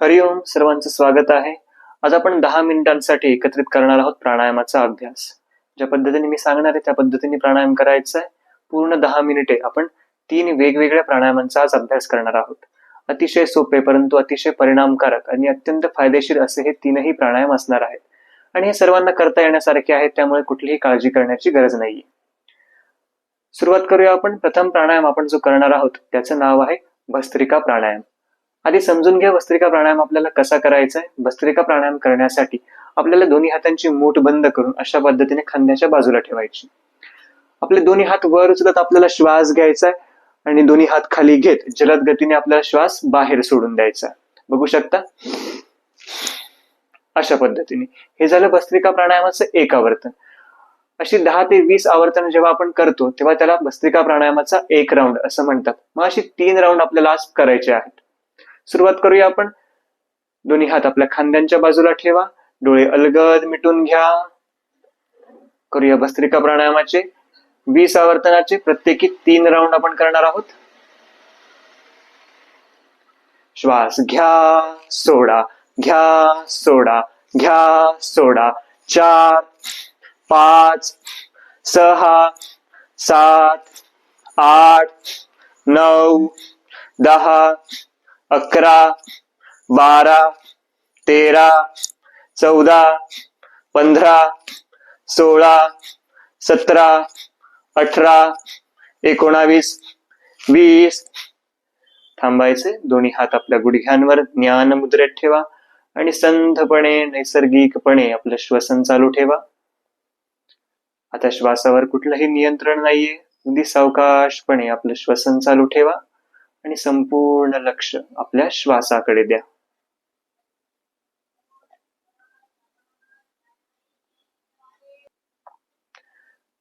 हरिओम, सर्वांचं स्वागत आहे. आज आपण 10 मिनिटांसाठी एकत्रित करणार आहोत प्राणायामाचा अभ्यास. ज्या पद्धतीने मी सांगणार आहे त्या पद्धतीने प्राणायाम करायचा आहे. पूर्ण 10 मिनिटे आपण 3 वेगवेगळ्या प्राणायामांचा आज अभ्यास करणार आहोत. अतिशय सोपे परंतु अतिशय परिणामकारक आणि अत्यंत फायदेशीर असे हे 3ही प्राणायाम असणार आहेत. आणि हे सर्वांना करता येण्यासारखे आहेत, त्यामुळे कुठलीही काळजी करण्याची गरज नाहीये. सुरुवात करूया आपण. प्रथम प्राणायाम आपण जो करणार आहोत त्याचं नाव आहे भस्त्रिका प्राणायाम. आधी समजून घ्या भस्त्रिका प्राणायाम आपल्याला कसा करायचा आहे. भस्त्रिका प्राणायाम करण्यासाठी आपल्याला दोन्ही हातांची मूठ बंद करून अशा पद्धतीने खांद्याच्या बाजूला ठेवायची. आपले दोन्ही हात वर उचलत आपल्याला श्वास घ्यायचा आहे आणि दोन्ही हात खाली घेत जलद गतीने आपल्याला श्वास बाहेर सोडून द्यायचा. बघू शकता अशा पद्धतीने. हे झालं भस्त्रिका प्राणायामाचं एक आवर्तन. अशी 10 ते 20 आवर्तन जेव्हा आपण करतो तेव्हा त्याला भस्त्रिका प्राणायामाचा एक राऊंड असं म्हणतात. मग अशी 3 राऊंड आपल्याला आज करायचे आहेत. सुरुवात करूया आपण. दोन्ही हात आपल्या खांद्यांच्या बाजूला ठेवा, डोळे अलगद मिटून घ्या. करूया भस्त्रिका प्राणायामाचे 20 आवर्तनाचे प्रत्येकी 3 राऊंड आपण करणार आहोत. श्वास घ्या, सोडा, घ्या, सोडा, घ्या, सोडा. 4, 5, 6, 7, 8, 9, 10, 11, 12, 13, 14, 15, 16, 17, 18, 19, 20. थांबायचे. दोन्ही हात आपल्या गुडघ्यांवर ज्ञान मुद्रेत ठेवा आणि संथपणे नैसर्गिकपणे आपलं श्वसन चालू ठेवा. आता श्वासावर कुठलंही नियंत्रण नाहीये. अगदी सावकाशपणे आपलं श्वसन चालू ठेवा आणि संपूर्ण लक्ष आपल्या श्वासाकडे द्या.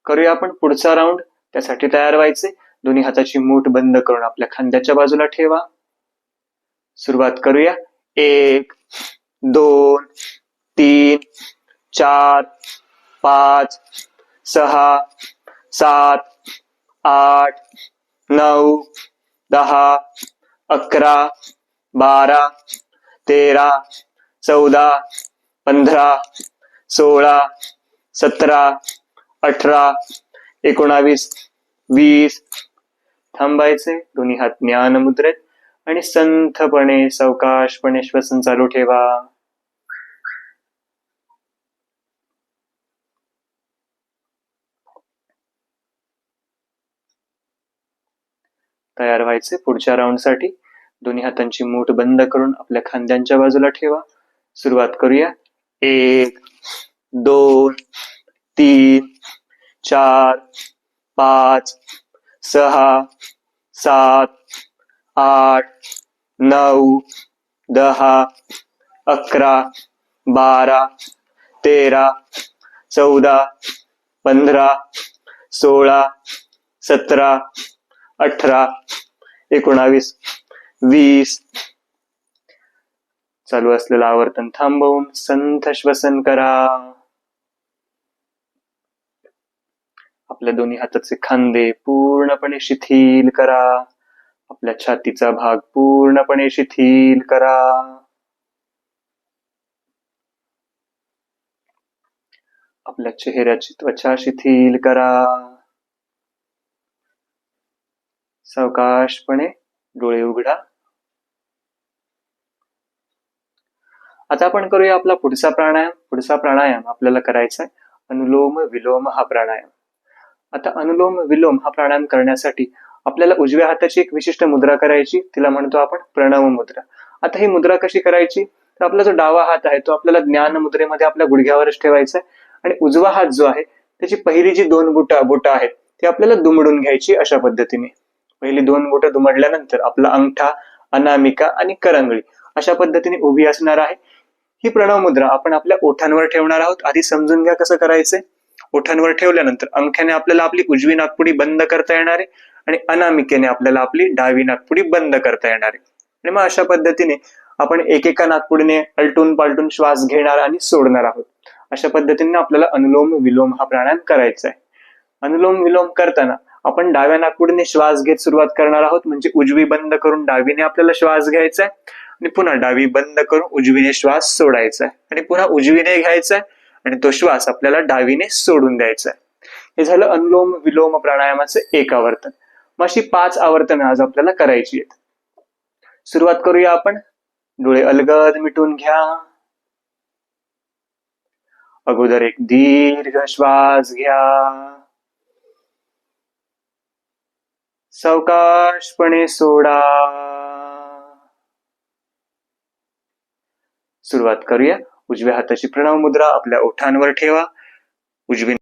करूया आपण पुढचा राऊंड. त्यासाठी तयार व्हायचे. दोन्ही हाताची मूठ बंद करून आपल्या खांद्याच्या बाजूला ठेवा. सुरुवात करूया. 1, 2, 3, 4, 5, 6, 7, 8, 9, 10, 11, 12, 13, 14, 15, 16, 17, 18, 19, 20. थांबायचे. दोन्ही हात ज्ञान मुद्रेत आणि संथपणे सावकाशपणे श्वसन चालू ठेवा. तयार व्हायचे पुढच्या राऊंडसाठी. दोन्ही हातांची मूठ बंद करून आपल्या खांद्यांच्या बाजूला ठेवा. सुरुवात करूया. 1, 2, 3, 4, 5, 6, 7, 8, 9, 10, 11, 12, 13, 14, 15, 16, 17, 18, 19, 20. चालू असलेलं आवर्तन थांबवून संथ श्वसन करा. आपल्या दोन्ही हाताचे खांदे पूर्णपणे शिथिल करा. आपल्या छातीचा भाग पूर्णपणे शिथिल करा. आपल्या चेहऱ्याची त्वचा शिथिल करा. सावकाशपणे डोळे उघडा. आता आपण करूया आपला पुढचा प्राणायाम. पुढचा प्राणायाम आपल्याला करायचा आहे अनुलोम विलोम हा प्राणायाम. आता अनुलोम विलोम हा प्राणायाम करण्यासाठी आपल्याला उजव्या हाताची एक विशिष्ट मुद्रा करायची. तिला म्हणतो आपण प्रणव मुद्रा. आता ही मुद्रा कशी करायची, तर आपला जो डावा हात आहे तो आपल्याला ज्ञान मुद्रेमध्ये आपल्या गुडघ्यावरच ठेवायचा आहे आणि उजवा हात जो आहे त्याची पहिली जी 2 बोटं आहेत ती आपल्याला दुमडून घ्यायची. अशा पद्धतीने पहिली 2 बोटं दुमडल्यानंतर आपला अंगठा, अनामिका आणि करंगळी अशा पद्धतीने उभी असणार आहे. ही प्रणव मुद्रा आपण आपल्या ओठांवर ठेवणार आहोत. आधी समजून घ्या कसं करायचंय. ओठांवर ठेवल्यानंतर अंगठ्याने आपल्याला आपली उजवी नाकपुडी बंद करता येणार आहे आणि अनामिकेने आपल्याला आपली डावी नाकपुडी बंद करता येणार आहे. आणि मग अशा पद्धतीने आपण एकेका नाकपुडीने अलटून पालटून श्वास घेणार आणि सोडणार आहोत. अशा पद्धतीने आपल्याला अनुलोम विलोम हा प्राणायाम करायचा आहे. अनुलोम विलोम करताना आपण डाव्या नाकपुडीने श्वास घेत सुरुवात करणार आहोत. म्हणजे उजवी बंद करून डावीने आपल्याला श्वास घ्यायचा आहे आणि पुन्हा डावी बंद करून उजवीने श्वास सोडायचा आहे आणि पुन्हा उजवीने घ्यायचा आहे आणि तो श्वास आपल्याला डावीने सोडून द्यायचा आहे. हे झालं अनुलोम विलोम प्राणायामाचं एक आवर्तन. मग अशी 5 आवर्तन आज आपल्याला करायची आहेत. सुरुवात करूया आपण. डोळे अलगद मिटून घ्या. अगोदर एक दीर्घ श्वास घ्या. सावकाशपणे सोडा. सुरुवात करूया. उजव्या हाताची प्रणव मुद्रा आपल्या ओठांवर ठेवा. उजवी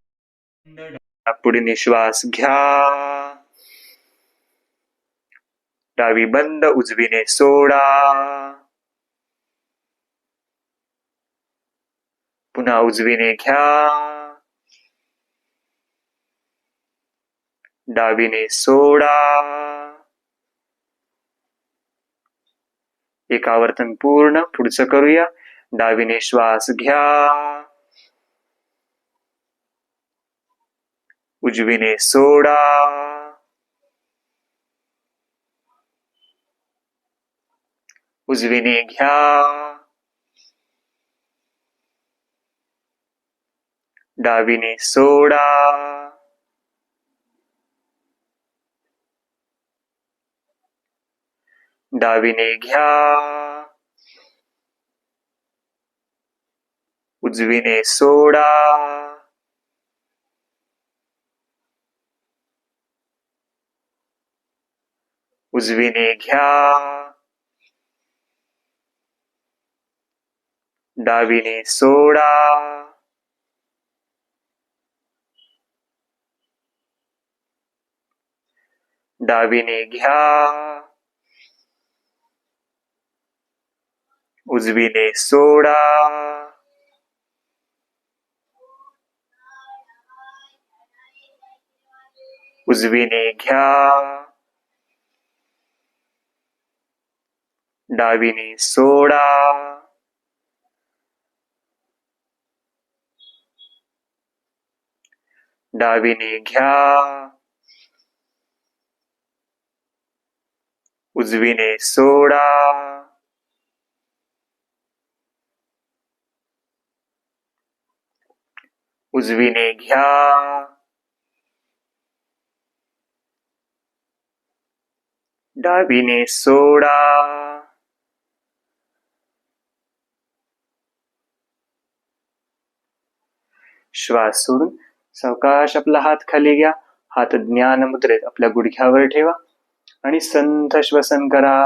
नाकपुडीने श्वास घ्या. डावी बंद, उजवीने सोडा. पुन्हा उजवीने घ्या. डावीने सोडा. एक आवर्तन पूर्ण. पुढचं करूया. डावीने श्वास घ्या. उजवीने सोडा. उजवीने घ्या. डावीने सोडा. डावीने घ्या. उजवीने सोडा. उजवीने घ्या. डावीने सोडा. डावीने घ्या. उजवीने सोडा. उजवीने घ्या. डावीने सोडा. डावीने घ्या. उजवीने सोडा. उजवीने घ्या. डावीने सोडा. श्वास सोडून सावकाश आपला हात खाली घ्या. हात ज्ञान मुद्रेत आपल्या गुडघ्यावर ठेवा आणि संथ श्वसन करा.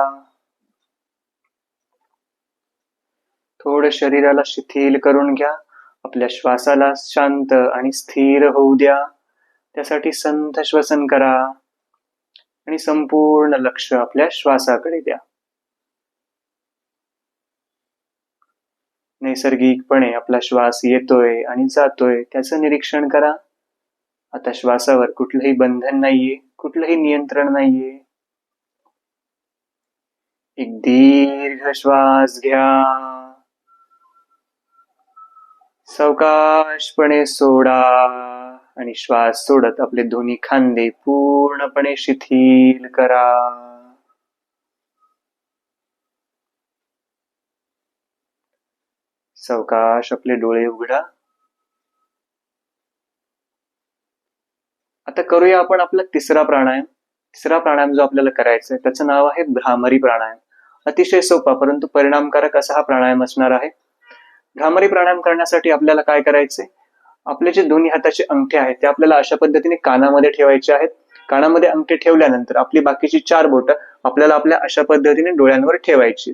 थोडं शरीराला शिथिल करून घ्या. आपल्या श्वासाला शांत आणि स्थिर होऊ द्या. त्यासाठी संथ श्वसन करा आणि संपूर्ण लक्ष आपल्या श्वासाकडे द्या. नैसर्गिकपणे आपला श्वास येतोय आणि जातोय त्याचं निरीक्षण करा. आता श्वासावर कुठलंही बंधन नाहीये, कुठलंही नियंत्रण नाहीये. एक दीर्घ श्वास घ्या. सावकाशपणे सोडा आणि श्वास सोडत आपले दोन्ही खांदे पूर्णपणे शिथिल करा. सावकाश आपले डोळे उघडा. आता करूया आपण आपला तिसरा प्राणायाम. तिसरा प्राणायाम जो आपल्याला करायचा आहे त्याचं नाव आहे भ्रामरी प्राणायाम. अतिशय सोपा परंतु परिणामकारक असा हा प्राणायाम असणार आहे. भ्रामरी प्राणायाम करण्यासाठी आपल्याला काय करायचंय, आपले जे दोन्ही हाताचे अंगठे आहेत ते आपल्याला अशा पद्धतीने कानामध्ये ठेवायचे आहेत. कानामध्ये अंगठे ठेवल्यानंतर आपली बाकीची 4 बोटं आपल्याला आपल्या अशा पद्धतीने डोळ्यांवर ठेवायची.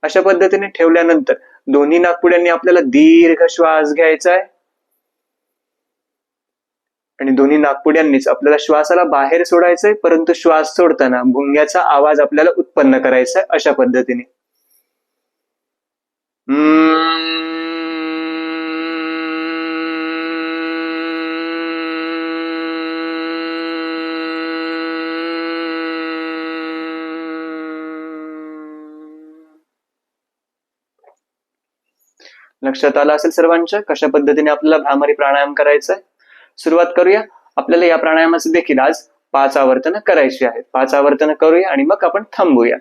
अशा पद्धतीने ठेवल्यानंतर दोन्ही नाकपुड्यांनी आपल्याला दीर्घ श्वास घ्यायचा आहे आणि दोन्ही नाकपुड्यांनीच आपल्याला श्वासाला बाहेर सोडायचंय, परंतु श्वास सोडताना भुंग्याचा आवाज आपल्याला उत्पन्न करायचा आहे अशा पद्धतीने. लक्षात आलं असेल सर्वांच्या कशा पद्धतीने आपल्याला भ्रामरी प्राणायाम करायचा आहे. सुरुवात करूया. आपल्याला या प्राणायामाचे देखील आज 5 आवर्तन करायची आहेत. 5 आवर्तन करूया आणि मग आपण थांबूया.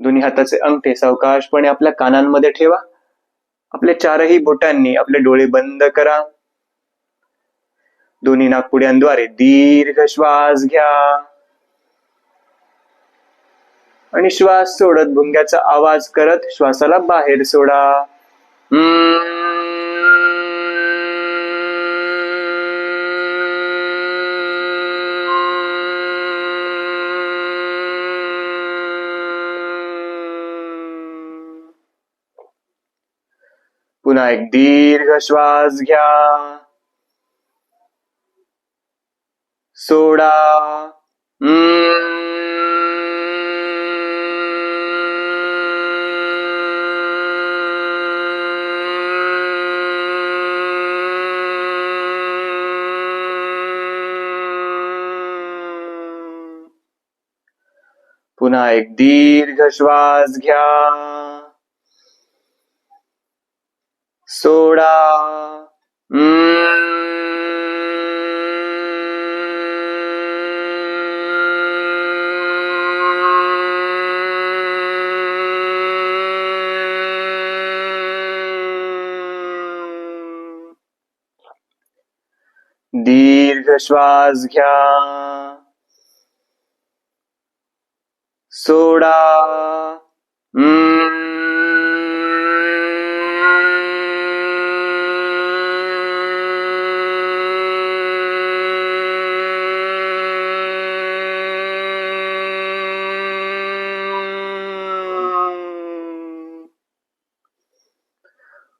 दोन्ही हाताचे अंगठे सावकाशपणे आपल्या कानांमध्ये ठेवा. आपल्या चारही बोटांनी आपले डोळे बंद करा. दोन्ही नाकपुड्यांद्वारे दीर्घ श्वास घ्या आणि श्वास सोडत भुंग्याचा आवाज करत श्वासाला बाहेर सोडा. पुन्हा एक दीर्घ श्वास घ्या, सोडा. पुन्हा एक दीर्घ श्वास घ्या, सोडा. दीर्घ श्वास घ्या, सोडा.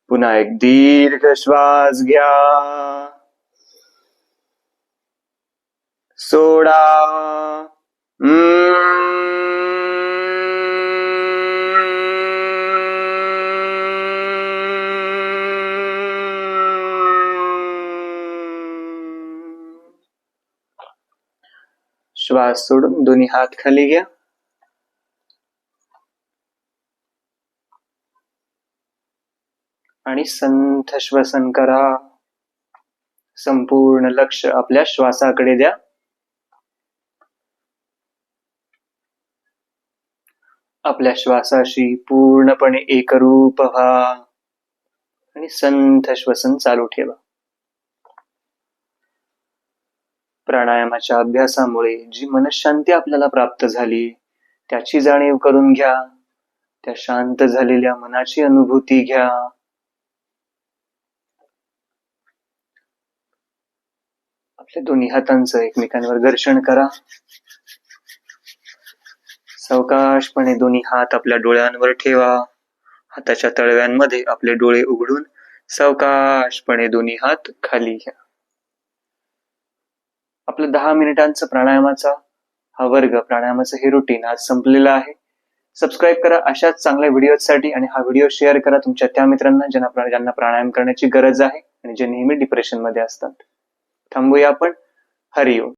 पुन्हा एक दीर्घ श्वास घ्या, सोडा. श्वास सोडून दोन्ही हात खाली घ्या. आणि संथ श्वसन करा. संपूर्ण लक्ष आपल्या श्वासाकडे द्या. आपल्या श्वासाशी पूर्णपणे एकरूप व्हा आणि संथ श्वसन चालू ठेवा. प्राणायामाच्या अभ्यासामुळे जी मनःशांती आपल्याला प्राप्त झाली त्याची जाणीव करून घ्या. त्या शांत झालेल्या मनाची अनुभूती घ्या. आपल्या दोन्ही हातांचं एकमेकांवर घर्षण करा. सावकाशपणे दोन्ही हात आपल्या डोळ्यांवर ठेवा. हाताच्या तळव्यांमध्ये आपले डोळे उघडून सावकाशपणे दोन्ही हात खाली घ्या. आपलं 10 मिनिटांचं प्राणायामाचा हा वर्ग, प्राणायामाचं हे रुटीन आज संपलेलं आहे. सबस्क्राईब करा अशाच चांगल्या व्हिडिओसाठी आणि हा व्हिडिओ शेअर करा तुमच्या त्या मित्रांना ज्यांना प्राणायाम करण्याची गरज आहे आणि जे नेहमी डिप्रेशन मध्ये असतात. थांबूया आपण. हरिओम.